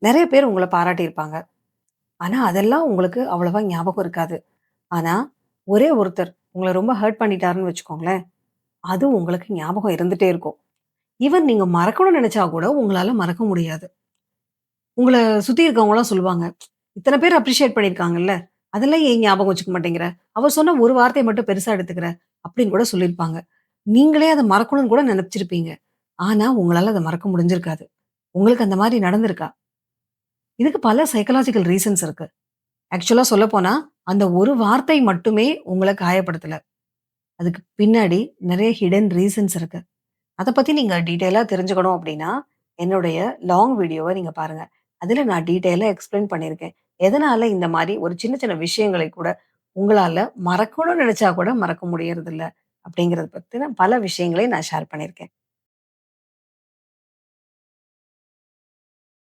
நெறைய பேர் உங்கள பாராட்டியிருப்பாங்க. ஆனா, அதெல்லாம் உங்களுக்கு அவ்வளவா ஞாபகம் இருக்காது. ஆனா, ஒரே ஒருத்தர் உங்கள ரொம்ப ஹர்ட் பண்ணிட்டாருன்னு வச்சுக்கோங்களேன், அது உங்களுக்கு ஞாபகம் இருந்துட்டே இருக்கும். ஈவன் நீங்க மறக்கணும்னு நெனச்சா கூட உங்களால மறக்க முடியாது. உங்கள சுத்தி இருக்கவங்கலாம் சொல்லுவாங்க, "இத்தன பேர் அப்ரிஷியேட் பண்ணியிருக்காங்கல்ல, அதெல்லாம் ஏன் ஞாபகம் வச்சுக்க மாட்டேங்கிற? அவர் சொன்ன ஒரு வார்த்தைய மட்டும் பெருசா எடுத்துக்கிற." அப்படின்னு கூட சொல்லியிருப்பாங்க. நீங்களே அத மறக்கணும்னு கூட நெனச்சிருப்பீங்க. ஆனா, உங்களால அத மறக்க முடிஞ்சிருக்காது. உங்களுக்கு அந்த மாரி நடந்திருக்கா? இதுக்கு பல சைக்காலஜிக்கல் ரீசன்ஸ் இருக்கு. ஆக்சுவலா சொல்லப்போனா, அந்த ஒரு வார்த்தை மட்டுமே உங்கள காயப்படுத்தல. அதுக்கு பின்னாடி நெறைய ஹிடன் ரீசன்ஸ் இருக்கு. அத பத்தி நீங்க டீட்டெயிலா தெரிஞ்சுக்கணும் அப்டின்னா, என்னுடைய லாங் வீடியோவ நீங்க பாருங்க. அதுல நான் டீட்டெயிலா எக்ஸ்ப்ளைன் பண்ணியிருக்கேன். எதனால இந்த மாரி ஒரு சின்ன சின்ன விஷயங்களை கூட உங்களால மறக்கணும்னு நெனச்சா கூட மறக்க முடியறதில்ல. அப்டிங்கிறத பத்தின பல விஷயங்களை நான் ஷேர் பண்ணியிருக்கேன்.